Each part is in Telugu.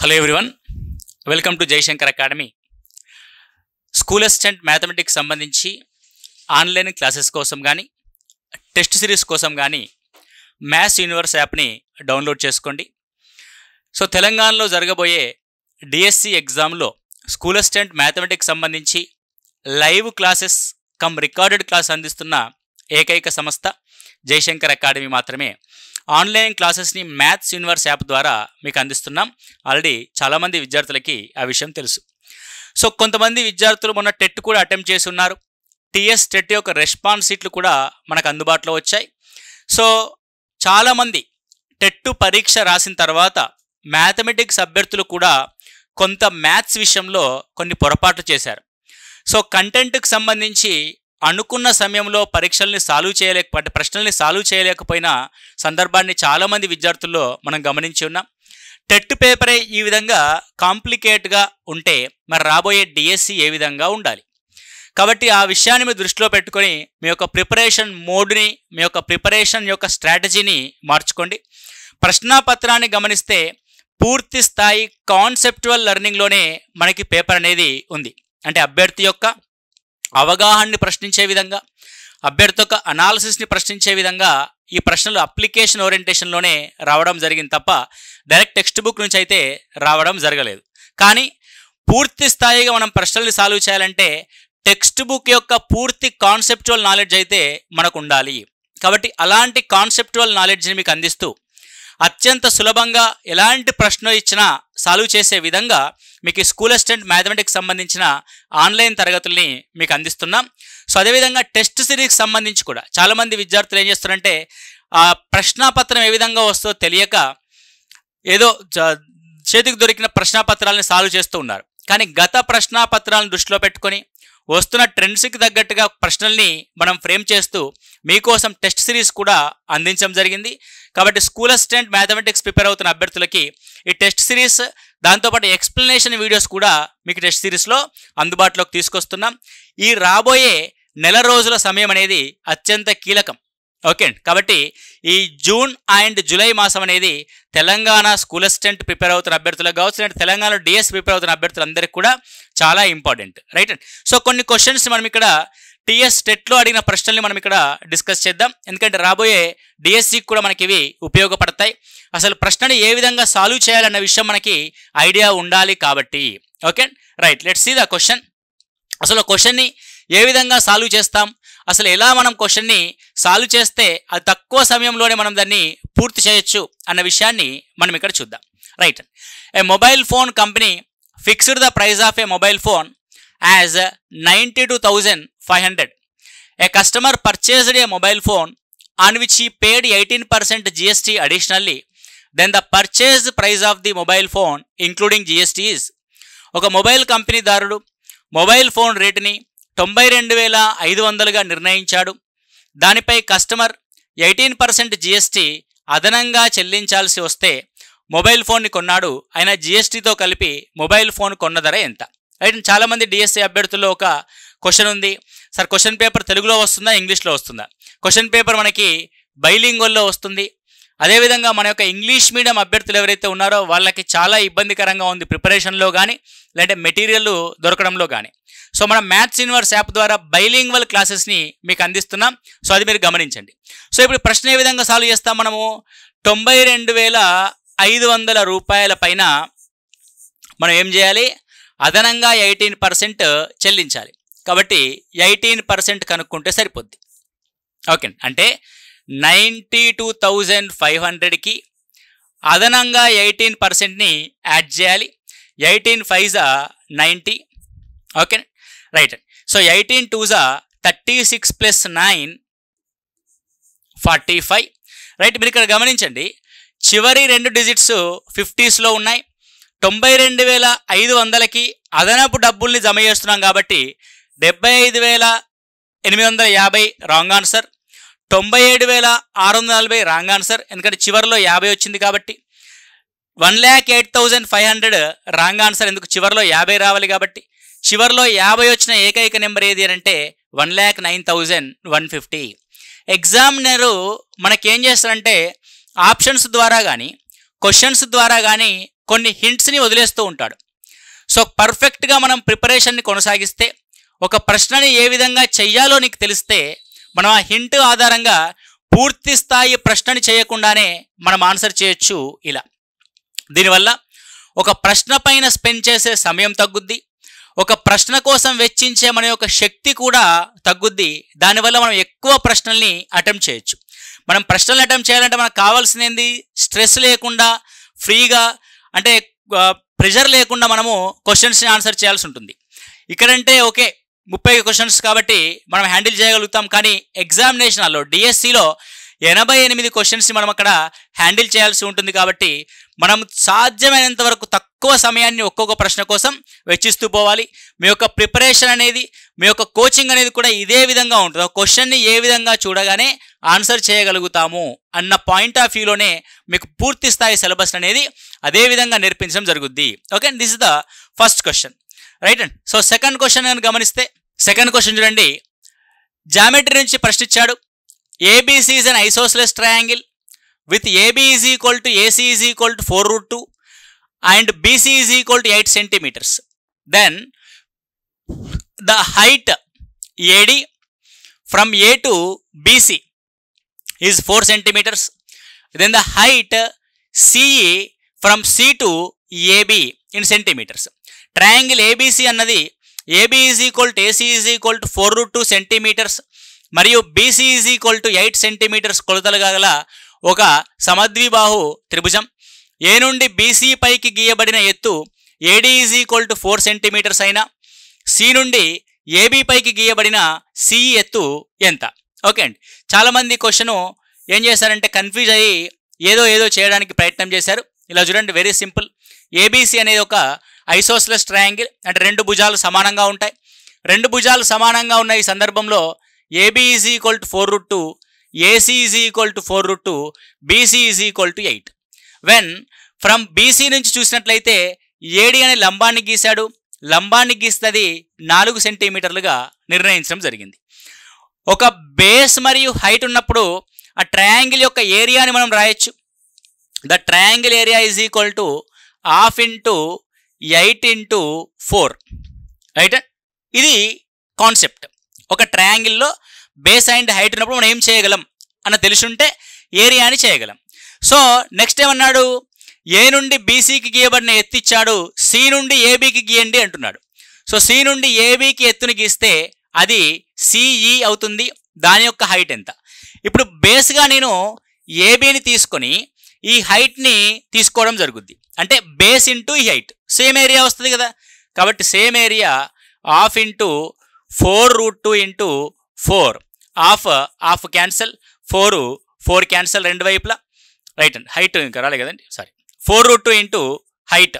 Hello everyone, welcome to Jayashankar academy. School assistant mathematics సంబంధించి ఆన్లైన్ క్లాసెస్ కోసం కానీ టెస్ట్ సిరీస్ కోసం కానీ మ్యాథ్స్ యూనివర్స్ యాప్ని డౌన్లోడ్ చేసుకోండి. సో తెలంగాణలో జరగబోయే డిఎస్సి ఎగ్జామ్లో స్కూల్ అసిస్టెంట్ మ్యాథమెటిక్స్ సంబంధించి live classes come recorded class అందిస్తున్న ఏకైక సంస్థ జయశంకర్ అకాడమీ మాత్రమే. ఆన్లైన్ క్లాసెస్ని మ్యాథ్స్ యూనివర్స్ యాప్ ద్వారా మీకు అందిస్తున్నాం. ఆల్రెడీ చాలామంది విద్యార్థులకి ఆ విషయం తెలుసు. సో కొంతమంది విద్యార్థులు మొన్న టెట్ కూడా అటెంప్ట్ చేసి ఉన్నారు. టీఎస్ టెట్ యొక్క రెస్పాన్స్ షీట్లు కూడా మనకు అందుబాటులో వచ్చాయి. సో చాలామంది టెట్ పరీక్ష రాసిన తర్వాత మ్యాథమెటిక్స్ అభ్యర్థులు కూడా కొంత మ్యాథ్స్ విషయంలో కొన్ని పొరపాట్లు చేశారు. సో కంటెంట్కి సంబంధించి అనుకున్న సమయంలో ప్రశ్నల్ని సాల్వ్ చేయలేకపోయిన సందర్భాన్ని చాలామంది విద్యార్థుల్లో మనం గమనించి ఉన్నాం. టెట్ పేపరే ఈ విధంగా కాంప్లికేట్గా ఉంటే మరి రాబోయే డిఎస్సి ఏ విధంగా ఉండాలి? కాబట్టి ఆ విషయాన్ని మీరు దృష్టిలో పెట్టుకొని మీ యొక్క ప్రిపరేషన్ మోడ్ని, మీ యొక్క ప్రిపరేషన్ యొక్క స్ట్రాటజీని మార్చుకోండి. ప్రశ్నాపత్రాన్ని గమనిస్తే పూర్తి స్థాయి కాన్సెప్చువల్ లెర్నింగ్లోనే మనకి పేపర్ అనేది ఉంది. అంటే అభ్యర్థి యొక్క అవగాహనని ప్రశ్నించే విధంగా, అభ్యర్థి యొక్క అనాలిసిస్ని ప్రశ్నించే విధంగా ఈ ప్రశ్నలు అప్లికేషన్ ఓరియంటేషన్లోనే రావడం జరిగింది తప్ప డైరెక్ట్ టెక్స్ట్ బుక్ నుంచి అయితే రావడం జరగలేదు. కానీ పూర్తి స్థాయిగా మనం ప్రశ్నల్ని సాల్వ్ చేయాలంటే టెక్స్ట్ బుక్ యొక్క పూర్తి కాన్సెప్చువల్ నాలెడ్జ్ అయితే మనకు ఉండాలి. కాబట్టి అలాంటి కాన్సెప్చువల్ నాలెడ్జ్ని మీకు అందిస్తూ అత్యంత సులభంగా ఎలాంటి ప్రశ్న ఇచ్చినా సాల్వ్ చేసే విధంగా మీకు స్కూల్ అసిస్టెంట్ మ్యాథమెటిక్స్ సంబంధించిన ఆన్లైన్ తరగతుల్ని మీకు అందిస్తున్నాం. సో అదేవిధంగా టెస్ట్ సిరీస్కి సంబంధించి కూడా చాలామంది విద్యార్థులు ఏం చేస్తారంటే ఆ ప్రశ్నాపత్రం ఏ విధంగా వస్తుందో తెలియక ఏదో చేతికి దొరికిన ప్రశ్నాపత్రాలని సాల్వ్ చేస్తూ ఉన్నారు. కానీ గత ప్రశ్నాపత్రాలను దృష్టిలో పెట్టుకొని వస్తున్న ట్రెండ్స్కి తగ్గట్టుగా ప్రశ్నల్ని మనం ఫ్రేమ్ చేస్తూ మీకోసం టెస్ట్ సిరీస్ కూడా అందించడం జరిగింది. కాబట్టి స్కూల్ అసిస్టెంట్ మ్యాథమెటిక్స్ ప్రిపేర్ అవుతున్న అభ్యర్థులకి ఈ టెస్ట్ సిరీస్, దాంతోపాటు ఎక్స్ప్లెనేషన్ వీడియోస్ కూడా మీకు టెస్ట్ సిరీస్లో అందుబాటులోకి తీసుకొస్తున్నాం. ఈ రాబోయే నెల రోజుల సమయం అనేది అత్యంత కీలకం. ఓకే, కాబట్టి ఈ జూన్ అండ్ జూలై మాసం అనేది తెలంగాణ స్కూల్ అసిస్టెంట్ ప్రిపేర్ అవుతున్న అభ్యర్థులకు కావచ్చు, అంటే తెలంగాణలో డిఎస్ ప్రిపేర్ అవుతున్న అభ్యర్థులందరికీ కూడా చాలా ఇంపార్టెంట్, రైట్? సో కొన్ని క్వశ్చన్స్ మనం ఇక్కడ టీఎస్ టెట్లో అడిగిన ప్రశ్నల్ని మనం ఇక్కడ డిస్కస్ చేద్దాం. ఎందుకంటే రాబోయే డిఎస్సికి కూడా మనకి ఇవి ఉపయోగపడతాయి. అసలు ప్రశ్నని ఏ విధంగా సాల్వ్ చేయాలన్న విషయం మనకి ఐడియా ఉండాలి కాబట్టి. Okay, right, let's see the question. అసలు క్వశ్చన్ని ఏ విధంగా సాల్వ్ చేస్తాం, అసలు ఎలా మనం క్వశ్చన్ని సాల్వ్ చేస్తే అది తక్కువ సమయంలోనే మనం దాన్ని పూర్తి చేయొచ్చు అన్న విషయాన్ని మనం ఇక్కడ చూద్దాం. Right, A mobile phone company fixed the price of A mobile phone as 92,500. A customer purchased a mobile phone on which he paid 18% GST additionally. Then the purchase price of the mobile phone including GST is. ఒక మొబైల్ కంపెనీదారుడు మొబైల్ ఫోన్ రేటుని 92,500గా నిర్ణయించాడు. దానిపై కస్టమర్ 18% GST అదనంగా చెల్లించాల్సి వస్తే మొబైల్ ఫోన్ని కొన్నాడు. అయినా GSTతో కలిపి మొబైల్ ఫోన్ కొన్న ధర ఎంత? అయితే చాలామంది డిఎస్సి అభ్యర్థుల్లో ఒక క్వశ్చన్ ఉంది, సార్ క్వశ్చన్ పేపర్ తెలుగులో వస్తుందా, ఇంగ్లీష్లో వస్తుందా? క్వశ్చన్ పేపర్ మనకి బైలింగ్వల్లో వస్తుంది. అదేవిధంగా మన యొక్క ఇంగ్లీష్ మీడియం అభ్యర్థులు ఎవరైతే ఉన్నారో వాళ్ళకి చాలా ఇబ్బందికరంగా ఉంది ప్రిపరేషన్లో కానీ, లేదంటే మెటీరియల్ దొరకడంలో కానీ. సో మనం మ్యాథ్స్ యూనివర్స్ యాప్ ద్వారా బైలింగ్వల్ క్లాసెస్ని మీకు అందిస్తున్నాం. సో అది మీరు గమనించండి. సో ఇప్పుడు ప్రశ్న ఏ విధంగా సాల్వ్ చేస్తాం? మనము 92,500 రూపాయల పైన మనం ఏం చేయాలి? అదనంగా 18% చెల్లించాలి. కాబట్టి 18% కనుక్కుంటే సరిపోద్ది. ఓకే, అంటే 92,500కి అదనంగా 18%ని యాడ్ చేయాలి. 18 5 90. Okay, right. సో 18 2 36 + 9 45. రైట్, మీరు ఇక్కడ గమనించండి, చివరి 2 డిజిట్స్ 50స్లో ఉన్నాయి. 92,500కి అదనపు డబ్బుల్ని జమ చేస్తున్నాం కాబట్టి 75,850 రాంగ్ ఆన్సర్. 97,640 రాంగ్ ఆన్సర్, ఎందుకంటే చివరిలో 50 వచ్చింది కాబట్టి. 1,08,500 రాంగ్ ఆన్సర్, ఎందుకు చివరిలో 50 రావాలి కాబట్టి. చివరిలో 50 వచ్చిన ఏకైక నెంబర్ ఏది అంటే 1,09,150. ఎగ్జామినరు మనకేం చేస్తారంటే ఆప్షన్స్ ద్వారా కానీ క్వశ్చన్స్ ద్వారా కానీ కొన్ని హింట్స్ని వదిలేస్తూ ఉంటాడు. సో పర్ఫెక్ట్గా మనం ప్రిపరేషన్ని కొనసాగిస్తే, ఒక ప్రశ్నని ఏ విధంగా చెయ్యాలో నీకు తెలిస్తే, మనం ఆ హింట్ ఆధారంగా పూర్తి స్థాయి ప్రశ్నని చేయకుండానే మనం ఆన్సర్ చేయొచ్చు ఇలా. దీనివల్ల ఒక ప్రశ్న పైన స్పెండ్ చేసే సమయం తగ్గుద్ది, ఒక ప్రశ్న కోసం వెచ్చించే మన యొక్క శక్తి కూడా తగ్గుద్ది. దానివల్ల మనం ఎక్కువ ప్రశ్నల్ని అటెంప్ట్ చేయొచ్చు. మనం ప్రశ్నలు అటెంప్ట్ చేయాలంటే మనకు కావాల్సింది ఏంది? స్ట్రెస్ లేకుండా, ఫ్రీగా, అంటే ప్రెషర్ లేకుండా మనము క్వశ్చన్స్ని ఆన్సర్ చేయాల్సి ఉంటుంది. ఇక్కడంటే ఓకే 30 క్వశ్చన్స్ కాబట్టి మనం హ్యాండిల్ చేయగలుగుతాం, కానీ ఎగ్జామినేషన్లో డిఎస్సిలో 88 క్వశ్చన్స్ని మనం అక్కడ హ్యాండిల్ చేయాల్సి ఉంటుంది. కాబట్టి మనం సాధ్యమైనంత వరకు తక్కువ సమయాన్ని ఒక్కొక్క ప్రశ్న కోసం వెచ్చిస్తూ పోవాలి. మీ యొక్క ప్రిపరేషన్ అనేది, మీ యొక్క కోచింగ్ అనేది కూడా ఇదే విధంగా ఉంటుంది. ఒక క్వశ్చన్ని ఏ విధంగా చూడగానే ఆన్సర్ చేయగలుగుతాము అన్న పాయింట్ ఆఫ్ వ్యూలోనే మీకు పూర్తి స్థాయి సిలబస్ అనేది అదే విధంగా నేర్పించడం జరుగుద్ది. Okay, this is the first question, right and. So second question అని గమనిస్తే, సెకండ్ క్వశ్చన్ చూడండి, జామెట్రీ నుంచి ప్రశ్న ఇచ్చాడు. ABC is an isosceles triangle with AB is equal to AC is equal to 4√2 and BC is equal to 8 centimeters. Then the height AD from A to BC is 4 centimeters. Then the height CE from C to AB in centimeters. Triangle ABC అన్నది AB is equal to AC is equal to 4√2 centimeters మరియు BC is equal to 8 centimeters కొలతలు గల ఒక సమద్విబాహు త్రిభుజం. ఏ నుండి BC పైకి గీయబడిన ఎత్తు AD is equal to 4 centimeters అయినా, C నుండి AB పైకి గీయబడిన CE ఎత్తు ఎంత? ఓకే అండి. చాలామంది క్వశ్చను ఏం చేశారంటే కన్ఫ్యూజ్ అయ్యి ఏదో చేయడానికి ప్రయత్నం చేశారు. ఇలా చూడండి, వెరీ సింపుల్. ABC అనేది ఒక ఐసోస్లెస్ ట్రయాంగిల్, అంటే రెండు భుజాలు సమానంగా ఉంటాయి. రెండు భుజాలు సమానంగా ఉన్న ఈ సందర్భంలో AB is equal to 4√2, AC is equal to 4√2, BC is equal to 8. When from BC నుంచి చూసినట్లయితే AD అనే లంబాన్ని గీశాడు. లంబాన్ని గీస్తుంది 4 సెంటీమీటర్లుగా నిర్ణయించడం జరిగింది. ఒక బేస్ మరియు హైట్ ఉన్నప్పుడు ఆ ట్రయాంగిల్ యొక్క ఏరియాని మనం రాయొచ్చు. The triangle area is equal to 1/2 into 8 into 4, right. ఇది కాన్సెప్ట్. ఒక ట్రయాంగిల్లో బేస్ అండ్ హైట్ ఉన్నప్పుడు మనం ఏం చేయగలం అన్న తెలుసుంటే ఏరియాని చేయగలం. సో నెక్స్ట్ ఏమన్నాడు, ఏ నుండి BCకి గీయబడిన ఎత్తు ఇచ్చాడు, C నుండి ABకి గీయండి అంటున్నాడు. సో C నుండి ABకి ఎత్తుని గీస్తే అది CE అవుతుంది. దాని యొక్క హైట్ ఎంత? ఇప్పుడు బేస్గా నేను ABని తీసుకొని ఈ హైట్ని తీసుకోవడం జరుగుద్ది. అంటే బేస్ ఇంటూ ఈ హైట్ సేమ్ ఏరియా వస్తుంది కదా. కాబట్టి same area 1/2 into 4√2 into 4, half cancel, 4 cancel రెండు వైపులా, రైట్ అండి. హైట్ ఇంకా రాలే కదండి, సారీ. 4√2 into హైట్,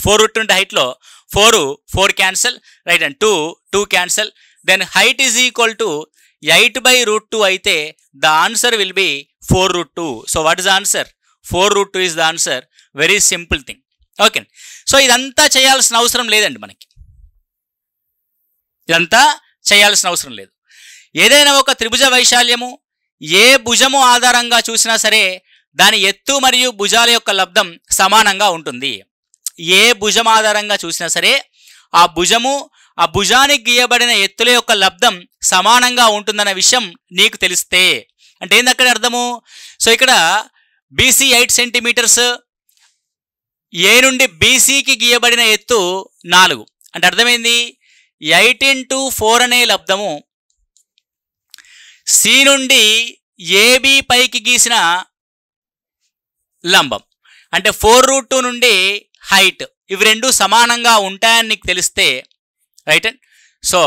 4√2 into హైట్లో 4 cancel, right and 2 cancel. Then height is equal to 8/√2 అయితే the answer will be 4√2. So what is the answer? 4√2 is the answer. Very simple thing. Okay. So ఇదంతా చేయాల్సిన అవసరం లేదండి మనకి, ఇదంతా చేయాల్సిన అవసరం లేదు. ఏదైనా ఒక త్రిభుజ వైశాల్యము ఏ భుజము ఆధారంగా చూసినా సరే దాని ఎత్తు మరియు భుజాల యొక్క లబ్ధం సమానంగా ఉంటుంది. ఏ భుజం ఆధారంగా చూసినా సరే ఆ భుజానికి గీయబడిన ఎత్తుల యొక్క లబ్ధం సమానంగా ఉంటుందన్న విషయం నీకు తెలిస్తే అంటే ఏంది అక్కడ అర్థము? సో ఇక్కడ BC 8 సెంటీమీటర్స్, ఏ నుండి BCకి గీయబడిన ఎత్తు 4 అంటే అర్థమైంది 8 into 4 అనే లబ్ధము C నుండి AB పైకి గీసిన లంబం అంటే 4√2 నుండి హైట్, ఇవి రెండు సమానంగా ఉంటాయని నీకు తెలిస్తే, రైట్ అండ్. సో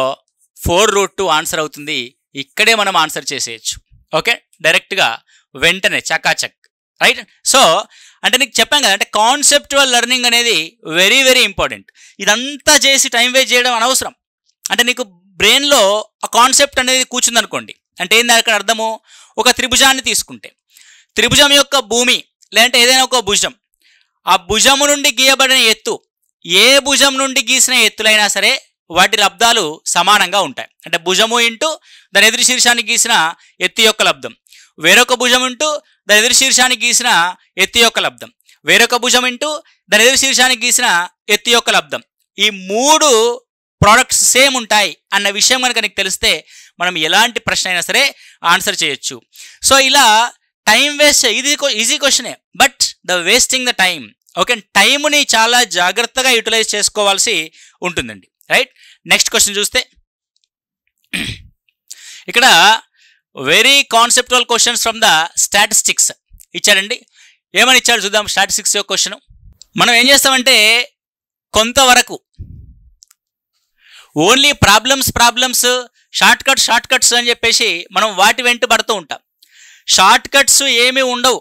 4√2 ఆన్సర్ అవుతుంది. ఇక్కడే మనం ఆన్సర్ చేసేయచ్చు. ఓకే, డైరెక్ట్గా వెంటనే చకాచక్, రైట్. సో అంటే నీకు చెప్పాం కదా, అంటే కాన్సెప్చువల్ లెర్నింగ్ అనేది వెరీ వెరీ ఇంపార్టెంట్. ఇదంతా చేసి టైం వేస్ట్ చేయడం అనవసరం. అంటే నీకు బ్రెయిన్లో ఆ కాన్సెప్ట్ అనేది కూర్చుందనుకోండి, అంటే ఏంది అక్కడ అర్థము? ఒక త్రిభుజాన్ని తీసుకుంటే త్రిభుజం యొక్క భూమి లేదంటే ఏదైనా ఒక భుజం, ఆ భుజము నుండి గీయబడిన ఎత్తు, ఏ భుజం నుండి గీసిన ఎత్తులైనా సరే వాటి లబ్ధాలు సమానంగా ఉంటాయి. అంటే భుజము ఇంటూ దాని ఎదురు శీర్షానికి గీసిన ఎత్తు యొక్క లబ్ధం, వేరొక భుజం ఇంటూ దాని ఎదురు శీర్షానికి గీసిన ఎత్తు యొక్క లబ్ధం, వేరొక భుజం ఇంటూ దాని ఎదురు శీర్షానికి గీసిన ఎత్తు యొక్క లబ్ధం. ఈ 3 ప్రోడక్ట్స్ సేమ్ ఉంటాయి అన్న విషయం కనుక నీకు తెలిస్తే మనం ఎలాంటి ప్రశ్న అయినా సరే ఆన్సర్ చేయొచ్చు. సో ఇలా టైం వేస్ట్ ఈజీ క్వశ్చనే, but the wasting the time. Okay, టైంని చాలా జాగ్రత్తగా యూటిలైజ్ చేసుకోవాల్సి ఉంటుందండి. రైట్, నెక్స్ట్ క్వశ్చన్ చూస్తే ఇక్కడ very conceptual questions from the statistics ఇచ్చారండి. ఏమని ఇచ్చాడు చూద్దాం. స్టాటిస్టిక్స్ యొక్క క్వశ్చన్ మనం ఏం చేస్తామంటే కొంతవరకు ఓన్లీ ప్రాబ్లమ్స్ షార్ట్ కట్స్ అని చెప్పేసి మనం వాటి వెంట పడుతూ ఉంటాం. షార్ట్ కట్స్ ఏమీ ఉండవు,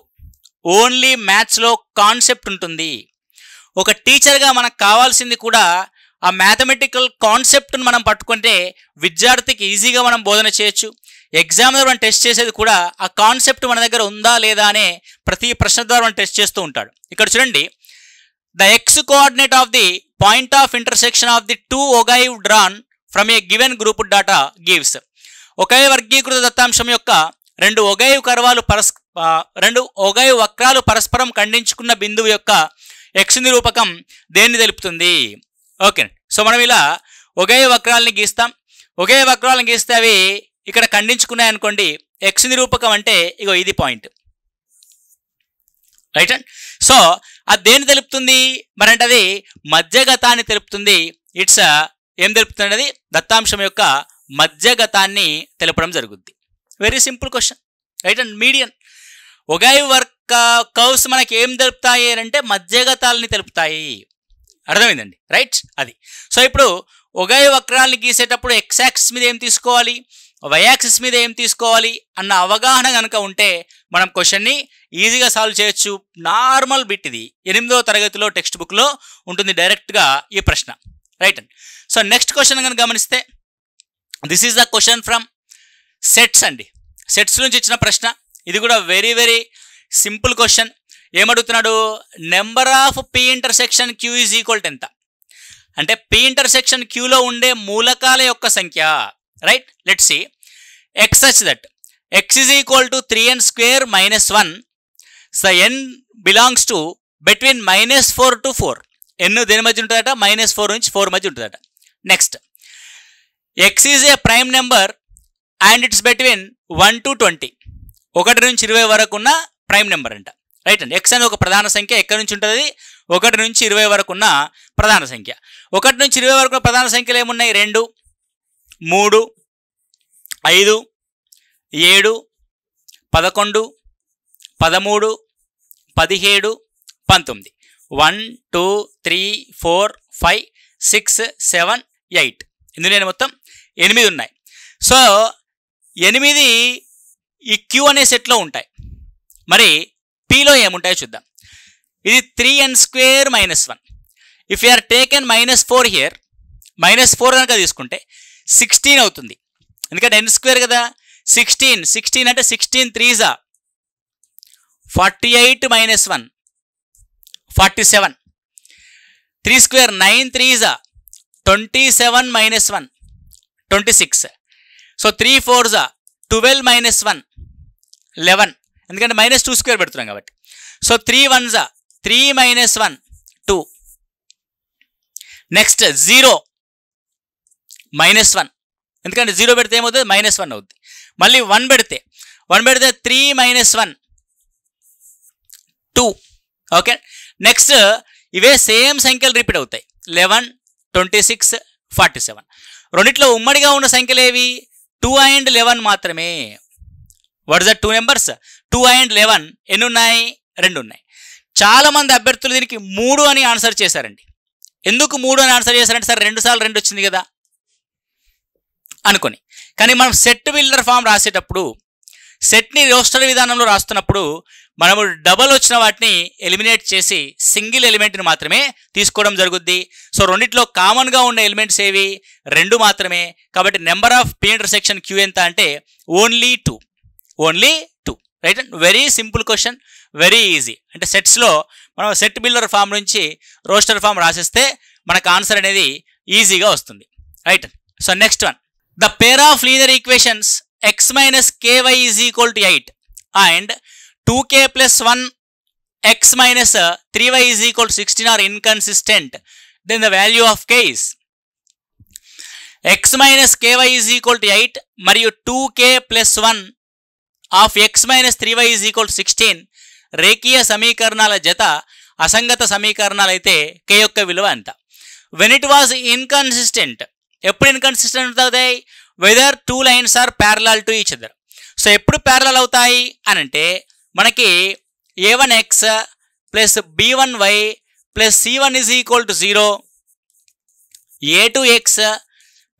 ఓన్లీ మ్యాథ్స్లో కాన్సెప్ట్ ఉంటుంది. ఒక టీచర్గా మనకు కావాల్సింది కూడా ఆ మ్యాథమెటికల్ కాన్సెప్ట్ను మనం పట్టుకుంటే విద్యార్థికి ఈజీగా మనం బోధన చేయొచ్చు. ఎగ్జామినర్ మనం టెస్ట్ చేసేది కూడా ఆ కాన్సెప్ట్ మన దగ్గర ఉందా లేదా అనే ప్రతి ప్రశ్న ద్వారా మనం టెస్ట్ చేస్తూ ఉంటాడు. ఇక్కడ చూడండి, the x coordinate of the point of intersection of the 2 ogive drawn from a given group data gives. ఒకే వర్గీకృత దత్తాంశం యొక్క 2 ఒగైవ్ వక్రాలు పరస్పరం ఖండించుకున్న బిందువు యొక్క ఎక్స్ నిరూపకం దేన్ని తెలుపుతుంది? ఓకే, సో మనం ఇలా ఒగైవ్ వక్రాలని గీస్తాం. ఒగైవ్ వక్రాలను గీస్తే అవి ఇక్కడ ఖండించుకున్నాయి అనుకోండి, ఎక్స్ నిరూపకం అంటే ఇగో ఇది పాయింట్. రైట్ అండ్ సో అది దేన్ని తెలుపుతుంది మరి అంటే అది మధ్యగతాన్ని తెలుపుతుంది. ఇట్స్ ఏం తెలుపుతుంది? అది దత్తాంశం యొక్క మధ్యగతాన్ని తెలపడం జరుగుద్ది. Very simple question. Right and median ogive curves మనకి ఏం తెలుపుతాయి అంటే మధ్యగతాలని తెలుపుతాయి. అర్థమైందండి. రైట్, అది. సో ఇప్పుడు ఒగైవ్ వక్రాలని గీసేటప్పుడు ఎక్స్ యాక్సిస్ మీద ఏం తీసుకోవాలి, వై యాక్సిస్ మీద ఏం తీసుకోవాలి అన్న అవగాహన కనుక ఉంటే మనం క్వశ్చన్ని ఈజీగా సాల్వ్ చేయొచ్చు. నార్మల్ బిట్ ఇది, 8వ తరగతిలో టెక్స్ట్ బుక్లో ఉంటుంది డైరెక్ట్గా ఈ ప్రశ్న. Right and so next question కనుక గమనిస్తే this is the question from sets అండి. సెట్స్ నుంచి ఇచ్చిన ప్రశ్న. ఇది కూడా వెరీ వెరీ సింపుల్ క్వశ్చన్. ఏమడుగుతున్నాడు? Number of P intersection Q is equal to ఎంత అంటే పి ఇంటర్సెక్షన్ క్యూలో ఉండే మూలకాల యొక్క సంఖ్య. Right, let's see x such that x is equal to 3n² - 1. So n belongs to between -4 to 4. n దేని మధ్య ఉంటుందట? -4 నుంచి 4 మధ్య ఉంటుందట. Next, X is a prime number and it's between 1 to 20. 1 నుంచి 20 వరకు ఉన్న ప్రైమ్ నెంబర్ అంట. రైట్ అండి, ఎక్స్ అనేది ఒక ప్రధాన సంఖ్య. ఎక్కడి నుంచి ఉంటుంది? 1 నుంచి 20 వరకు ఉన్న ప్రధాన సంఖ్య. 1 నుంచి 20 వరకు ప్రధాన సంఖ్యలు ఏమున్నాయి? 2, 3, 5, 7, 11, 13, 17, 19. 1, 2, 3, 4, 5, 6, 7, 8. ఇందులో మొత్తం 8 ఉన్నాయి. సో 8 ఈ క్యూ అనే సెట్లో ఉంటాయి. మరి పీలో ఏముంటాయో చూద్దాం. ఇది 3n² - 1. If you are taken -4 here, -4 కనుక తీసుకుంటే 16 అవుతుంది. ఎందుకంటే n² కదా. 16 అంటే 16 3s 48 - 1 47. 3² 9 3s 27 - 1 26. So 3 4s 12 - 1 11. ఎందుకంటే -2² పెడుతున్నాం కాబట్టి. So 3 1s 3 - 1 2. నెక్స్ట్ 0 -1. ఎందుకంటే 0 పెడితే ఏమవుతుంది? -1 అవుతుంది. మళ్ళీ 1 పెడితే 3 - 1 2. ఓకే, నెక్స్ట్ ఇవే సేమ్ సంఖ్యలు రిపీట్ అవుతాయి. 11 26 47. రెండిట్లో ఉమ్మడిగా ఉన్న సంఖ్యలు ఏవి? 2 and 11 మాత్రమే. What is the 2 numbers? 2 and 11. ఎన్ని ఉన్నాయి? 2 ఉన్నాయి. చాలామంది అభ్యర్థులు దీనికి 3 అని ఆన్సర్ చేశారండి. ఎందుకు 3 అని ఆన్సర్ చేశారంటే సార్ 2 సార్లు 2 వచ్చింది కదా అనుకొని. కానీ మనం సెట్ బిల్డర్ ఫామ్ రాసేటప్పుడు, సెట్ని రోస్టర్ విధానంలో రాస్తున్నప్పుడు మనము డబల్ వచ్చిన వాటిని ఎలిమినేట్ చేసి సింగిల్ ఎలిమెంట్ని మాత్రమే తీసుకోవడం జరుగుద్ది. సో రెండిట్లో కామన్గా ఉన్న ఎలిమెంట్స్ ఏవి? 2 మాత్రమే. కాబట్టి number of P intersection Q ఎంత అంటే only 2. Right and very simple question, very easy. అంటే సెట్స్లో మనం సెట్ బిల్డర్ ఫామ్ నుంచి రోస్టర్ ఫామ్ రాసిస్తే మనకు ఆన్సర్ అనేది ఈజీగా వస్తుంది. Right, so next one, the pair of linear equations x - ky is equal to 8 and 2k + 1 x minus 3y is equal to 16 are inconsistent, then the value of k is x minus ky is equal to 8 మరియు 2k plus 1 of x minus 3y is equal to 16 రేఖీయ సమీకరణాల జత అసంగత సమీకరణాలు అయితే k యొక్క విలువ ఎంత? when it was inconsistent, ఎప్పుడు ఇన్కన్సిస్టెంట్ అవుతాయి? whether two lines are parallel to each other. So ఎప్పుడు ప్యారలల్ అవుతాయి అని అంటే మనకి a1x plus b1y plus c1 is equal to 0, a2x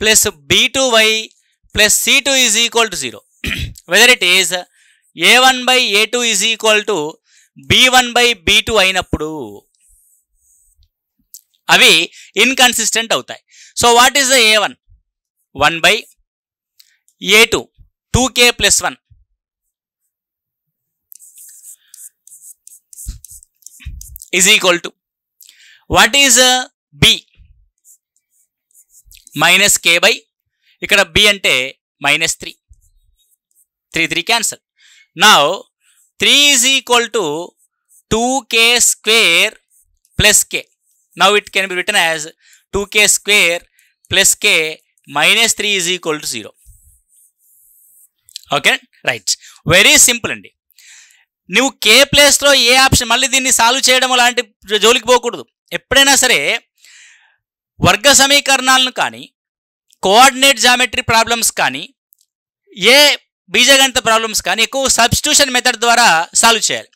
plus b2y plus c2 is equal to 0. whether it is a1 by a2 is equal to b1 by b2 అయినప్పుడు అవి ఇన్కన్సిస్టెంట్ అవుతాయి. So what is the a1? 1 by a2 2k plus 1 is equal to what is b? Minus k by ఇక్కడ b అంటే minus 3, 3 cancel. Now 3 is equal to 2k square plus k. Now it can be written as 2k square plus k minus 3 is equal to 0. Okay right, very simple అండి. నువ్వు k ప్లేస్లో ఏ ఆప్షన్, మళ్ళీ దీన్ని సాల్వ్ చేయడం అలాంటి జోలికి పోకూడదు. ఎప్పుడైనా సరే వర్గ సమీకరణాలను కానీ కోఆర్డినేట్ జామెట్రీ ప్రాబ్లమ్స్ కానీ ఏ బీజగణిత ప్రాబ్లమ్స్ కానీ ఎక్కువ సబ్స్టిట్యూషన్ మెథడ్ ద్వారా సాల్వ్ చేయాలి.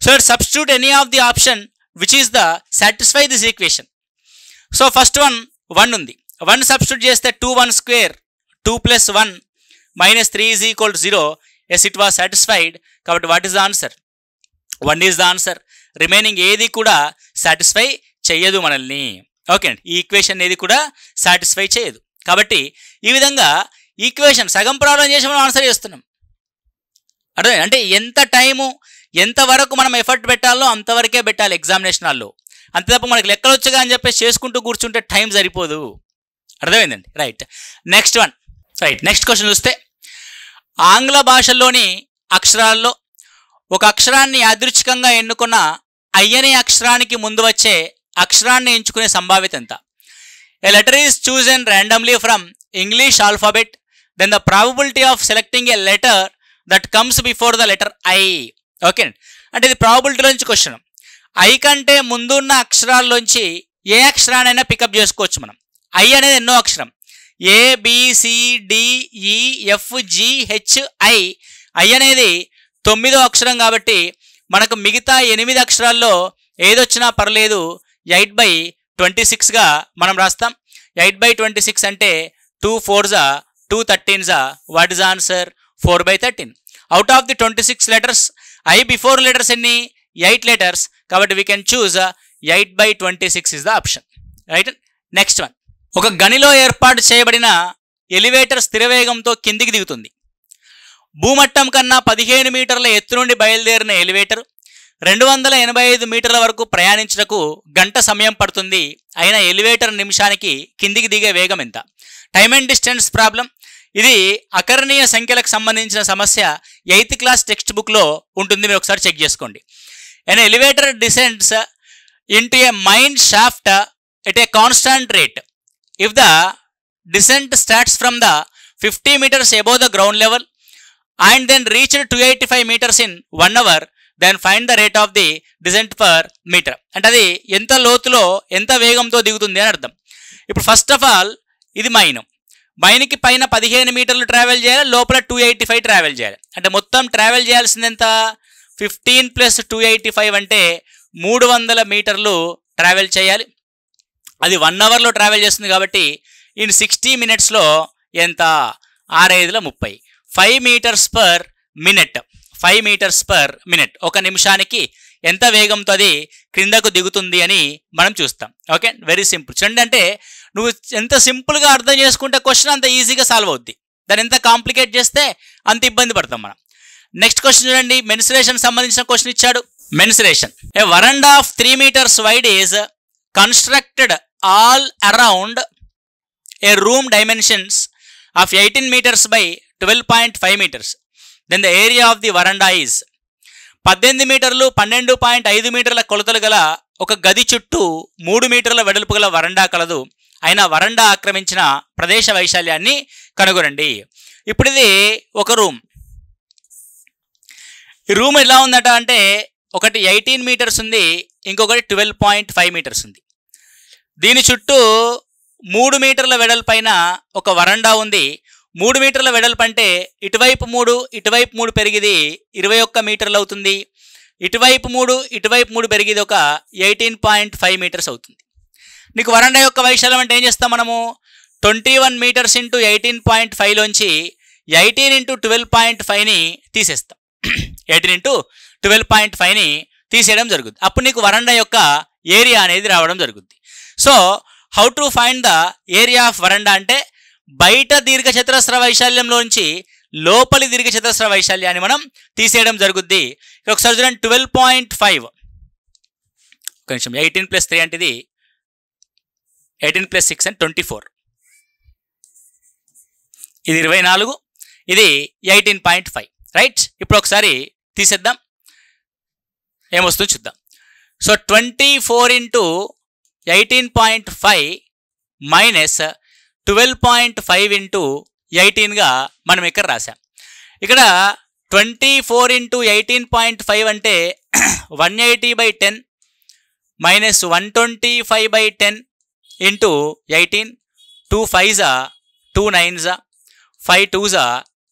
So it substitute any of the option which is the satisfy this equation. So first one 1 ఉంది, 1 సబ్స్టిట్యూట్ చేస్తే 2 1 square 2 plus 1 minus 3 is equal to 0. Yes, it was satisfied. కాబట్టి what is the answer? 1 is the answer. Remaining ఏది కూడా సాటిస్ఫై చేయదు మనల్ని. ఓకే అండి, ఈ ఈక్వేషన్ ఏది కూడా సాటిస్ఫై చేయదు. కాబట్టి ఈ విధంగా ఈక్వేషన్ సగం ప్రాబ్లం చేసి మనం ఆన్సర్ చేస్తున్నాం. అర్థం అంటే ఎంత టైము ఎంతవరకు మనం ఎఫర్ట్ పెట్టాలో అంతవరకే పెట్టాలి ఎగ్జామినేషన్ హాల్లో. అంతే తప్ప మనకి లెక్కలు వచ్చగా అని చెప్పేసి చేసుకుంటూ కూర్చుంటే టైం సరిపోదు. అర్థమైందండి? Right, next one. Right, next question చూస్తే ఆంగ్ల భాషలోని అక్షరాల్లో ఒక అక్షరాన్ని యాదృచ్ఛికంగా ఎన్నుకున్న అయ్యనే అక్షరానికి ముందు వచ్చే అక్షరాన్ని ఎంచుకునే సంభావ్యత ఎంత? A letter is chosen randomly from English alphabet, then the probability of selecting a letter that comes before the letter I. Okay, అంటే ఇది ప్రాబబిలిటీలో నుంచి క్వశ్చన్. ఐ కంటే ముందున్న అక్షరాల్లోంచి ఏ అక్షరానైనా పికప్ చేసుకోవచ్చు మనం. ఐ అనేది ఎన్నో అక్షరం? ABCDEFGHI. ఐ అనేది 9వ అక్షరం కాబట్టి మనకు మిగతా 8 అక్షరాల్లో ఏదొచ్చినా పర్లేదు 8/26గా మనం రాస్తాం. 8/26 అంటే 2 4s 2 13s. What is answer? 4/13. Out of the 26 letters I before letters ఎన్ని? 8 లెటర్స్. కాబట్టి we can choose 8/26 is the option. Right, next one. ఒక గనిలో ఏర్పాటు చేయబడిన ఎలివేటర్ స్థిరవేగంతో కిందికి దిగుతుంది. భూమట్టం కన్నా 15 మీటర్ల ఎత్తు నుండి బయలుదేరిన ఎలివేటర్ 285 మీటర్ల వరకు ప్రయాణించడానికి గంట సమయం పడుతుంది. అయినా ఎలివేటర్ నిమిషానికి కిందికి దిగే వేగం ఎంత? Time and distance problem. ఇది అకరణీయ సంఖ్యలకు సంబంధించిన సమస్య 8th క్లాస్ టెక్స్ట్ బుక్లో ఉంటుంది, మీరు ఒకసారి చెక్ చేసుకోండి. An elevator descends into a mine shaft at a constant rate. If the descent starts from the 50 meters above the ground level and then reached 285 meters in 1 hour, then find the rate of the descent per meter. అంటే అది ఎంత లోతులో ఎంత వేగంతో దిగుతుంది అని అర్థం. ఇప్పుడు ఫస్ట్ ఆఫ్ ఆల్ ఇది మైన్కి పైన 15 మీటర్లు ట్రావెల్ చేయాలి, లోపల 285 ట్రావెల్ చేయాలి. అంటే మొత్తం ట్రావెల్ చేయాల్సింది ఎంత? 15 + 285 అంటే 300 మీటర్లు ట్రావెల్ చేయాలి. అది 1 అవర్లో ట్రావెల్ చేస్తుంది కాబట్టి ఇన్ 60 minutesలో ఎంత? 6×5 5 meters per minute. 5 meters per minute. ఒక నిమిషానికి ఎంత వేగంతో అది క్రిందకు దిగుతుంది అని మనం చూస్తాం. Okay, very simple. చూడండి, అంటే నువ్వు ఎంత సింపుల్గా అర్థం చేసుకుంటే క్వశ్చన్ అంత ఈజీగా సాల్వ్ అవుద్ది. దాన్ని ఎంత కాంప్లికేట్ చేస్తే అంత ఇబ్బంది పడతాం మనం. నెక్స్ట్ క్వశ్చన్ చూడండి, మెన్సురేషన్ సంబంధించిన క్వశ్చన్ ఇచ్చాడు. మెన్సురేషన్. ఏ వరండా of 3 meters wide is constructed all around a room dimensions of 18 meters by 12.5 meters. Then the area of the veranda is. 18 మీటర్లు 12.5 మీటర్ల కొలతలు గల ఒక గది చుట్టూ 3 మీటర్ల వెడల్పు గల వరండా కలదు. అయినా వరండా ఆక్రమించిన ప్రదేశ వైశాల్యాన్ని కనుగొనండి. ఇప్పుడు ఇది ఒక రూమ్. ఈ రూమ్ ఎలా ఉందట అంటే ఒకటి 18 మీటర్స్ ఉంది, ఇంకొకటి 12.5 మీటర్స్ ఉంది. దీని చుట్టూ 3 మీటర్ల వెడల్పైన ఒక వరండా ఉంది. 3 మీటర్ల వెడల్పు అంటే ఇటువైపు 3 ఇటువైపు 3 పెరిగిది 21 మీటర్లు అవుతుంది. ఇటువైపు 3 ఇటువైపు 3 పెరిగిది ఒక 18.5 మీటర్స్ అవుతుంది. నీకు వరండా యొక్క వైశాల్యం అంటే ఏం చేస్తాం మనము? 21 మీటర్స్ ఇంటూ 18.5లోంచి 18 ఇంటూ 12.5ని తీసేస్తాం. 18 ఇంటూ 12.5ని తీసేయడం జరుగుతుంది. అప్పుడు నీకు వరండా యొక్క ఏరియా అనేది రావడం జరుగుతుంది. So how to find the area of వరండా అంటే బయట దీర్ఘచతురస్ర వైశాల్యంలోంచి లోపలి దీర్ఘచతురస్ర వైశాల్యాన్ని మనం తీసేయడం జరుగుద్ది. ఒకసారి చూడండి 12.5 కొంచెం 18 + 3 అంటే ఇది 18 + 6 అంటే 24, ఇది 24, ఇది 18.5 రైట్. ఇప్పుడు ఒకసారి తీసేద్దాం, ఏమొస్తుందో చూద్దాం. సో 24 ఇంటూ 18.5 మైనస్ 12.5 ఇంటూ 18గా మనం ఇక్కడ రాసాం. ఇక్కడ 24 ఇంటూ 18.5 అంటే 180/10 minus 125/10 into 18, 2 5s 2 9s 5 2s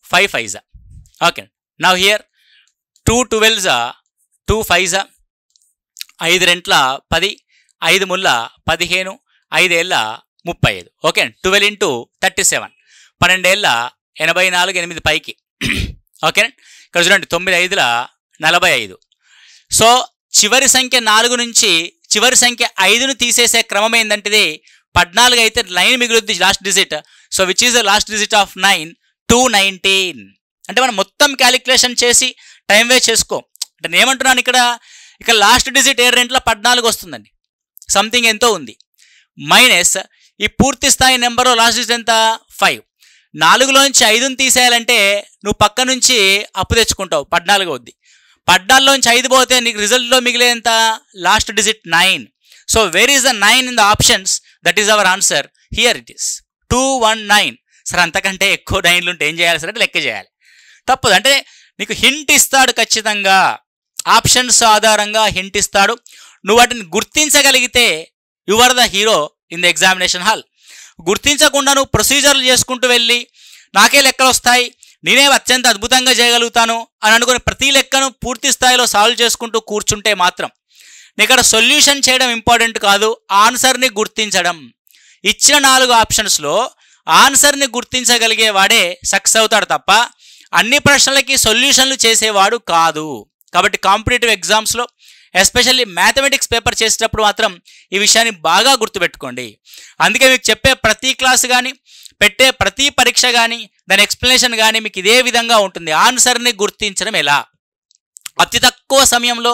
5 5s. Okay, now here 2 12s 2 5s 5 రెంట్ల 10, 5 ముళ్ళ 15, 5 ఏళ్ళ 35. ఓకే, 12 ఇంటూ 37 12 ఏళ్ళ 84, 8 పైకి. ఓకే, ఇక్కడ చూడండి 9 5ల 45. సో చివరి సంఖ్య 4 నుంచి చివరి సంఖ్య 5ను తీసేసే క్రమం ఏంటంటే 14 అయితే 9 మిగులుద్ది last digit. So which is the last digit of 9? 219. అంటే మనం మొత్తం క్యాలిక్యులేషన్ చేసి టైం వేస్ట్ చేసుకో. అంటే నేను ఏమంటున్నాను ఇక్కడ లాస్ట్ డిజిట్ 7 రెంట్ల 14 వస్తుందండి, సంథింగ్ ఎంతో ఉంది. మైనస్ ఈ పూర్తి స్థాయి నెంబర్లో లాస్ట్ డిజిట్ ఎంత? 5. 4లోంచి 5ని తీసేయాలంటే నువ్వు పక్క నుంచి అప్పు తెచ్చుకుంటావు, 14 అవుద్ది. 14లోంచి 5 పోతే నీకు రిజల్ట్లో మిగిలేంత last digit 9. So where is the 9 in the options? That is our answer. Here it is 219. సరే అంతకంటే ఎక్కువ 9లు ఉంటే ఏం చేయాలి సరే లెక్క చేయాలి, తప్పదు. అంటే నీకు హింట్ ఇస్తాడు ఖచ్చితంగా, ఆప్షన్స్ ఆధారంగా హింట్ ఇస్తాడు. నువ్వు వాటిని గుర్తించగలిగితే you are the hero in the examination hall. గుర్తించకుండా నువ్వు ప్రొసీజర్లు చేసుకుంటూ వెళ్ళి నాకే లెక్కలు వస్తాయి, నేనే అత్యంత అద్భుతంగా చేయగలుగుతాను అని అనుకుని ప్రతి లెక్కను పూర్తి స్థాయిలో సాల్వ్ చేసుకుంటూ కూర్చుంటే మాత్రం ఇక్కడ సొల్యూషన్ చేయడం ఇంపార్టెంట్ కాదు, ఆన్సర్ని గుర్తించడం. ఇచ్చిన 4 ఆప్షన్స్లో ఆన్సర్ని గుర్తించగలిగే వాడే సక్సెస్ అవుతాడు తప్ప అన్ని ప్రశ్నలకి సొల్యూషన్లు చేసేవాడు కాదు. కాబట్టి కాంపిటేటివ్ ఎగ్జామ్స్లో ఎస్పెషల్లీ మ్యాథమెటిక్స్ పేపర్ చేసేటప్పుడు మాత్రం ఈ విషయాన్ని బాగా గుర్తుపెట్టుకోండి. అందుకే మీకు చెప్పే ప్రతి క్లాస్ కానీ పెట్టే ప్రతి పరీక్ష కానీ దాని ఎక్స్ప్లెనేషన్ కానీ మీకు ఇదే విధంగా ఉంటుంది. ఆన్సర్ని గుర్తించడం ఎలా, అతి తక్కువ సమయంలో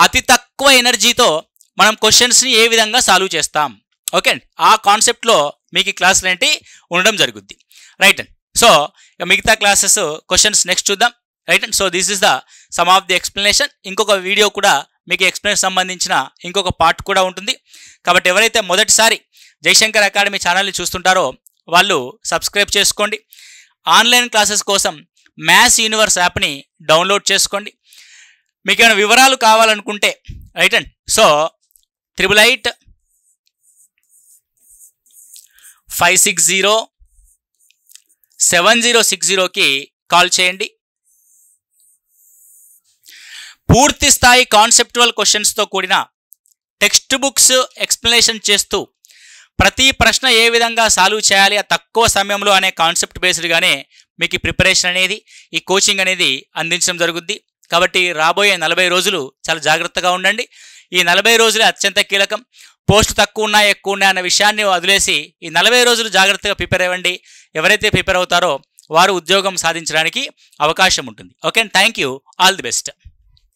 అతి తక్కువ ఎనర్జీతో మనం క్వశ్చన్స్ని ఏ విధంగా సాల్వ్ చేస్తాం. ఓకే, ఆ కాన్సెప్ట్లో మీకు ఈ క్లాసులు ఏంటి ఉండడం జరుగుద్ది. రైట్ అండ్ సో మిగతా క్లాసెస్ క్వశ్చన్స్ నెక్స్ట్ చూద్దాం. Right and so this is the sum of the explanation. ఇంకొక వీడియో కూడా మీకు ఎక్స్ప్లెనేషన్ సంబంధించిన ఇంకొక పార్ట్ కూడా ఉంటుంది. కాబట్టి ఎవరైతే మొదటిసారి జయశంకర్ అకాడమీ ఛానల్ని చూస్తుంటారో వాళ్ళు సబ్స్క్రైబ్ చేసుకోండి. ఆన్లైన్ క్లాసెస్ కోసం మ్యాథ్స్ యూనివర్స్ యాప్ని డౌన్లోడ్ చేసుకోండి. మీకు ఏమైనా వివరాలు కావాలనుకుంటే రైట్ అండ్ సో 8885607060కి కాల్ చేయండి. పూర్తి స్థాయి కాన్సెప్టువల్ క్వశ్చన్స్తో కూడిన టెక్స్ట్ బుక్స్ ఎక్స్ప్లెనేషన్ చేస్తూ ప్రతి ప్రశ్న ఏ విధంగా సాల్వ్ చేయాలి ఆ తక్కువ సమయంలో అనే కాన్సెప్ట్ బేస్డ్గానే మీకు ఈ ప్రిపరేషన్ అనేది ఈ కోచింగ్ అనేది అందించడం జరుగుద్ది. కాబట్టి రాబోయే 40 రోజులు చాలా జాగ్రత్తగా ఉండండి. ఈ 40 రోజులే అత్యంత కీలకం. పోస్టు తక్కువ ఉన్నాయి ఎక్కువ ఉన్నాయి అన్న విషయాన్ని వదిలేసి ఈ 40 రోజులు జాగ్రత్తగా ప్రిపేర్ అవ్వండి. ఎవరైతే ప్రిపేర్ అవుతారో వారు ఉద్యోగం సాధించడానికి అవకాశం ఉంటుంది. Okay, thank you, all the best.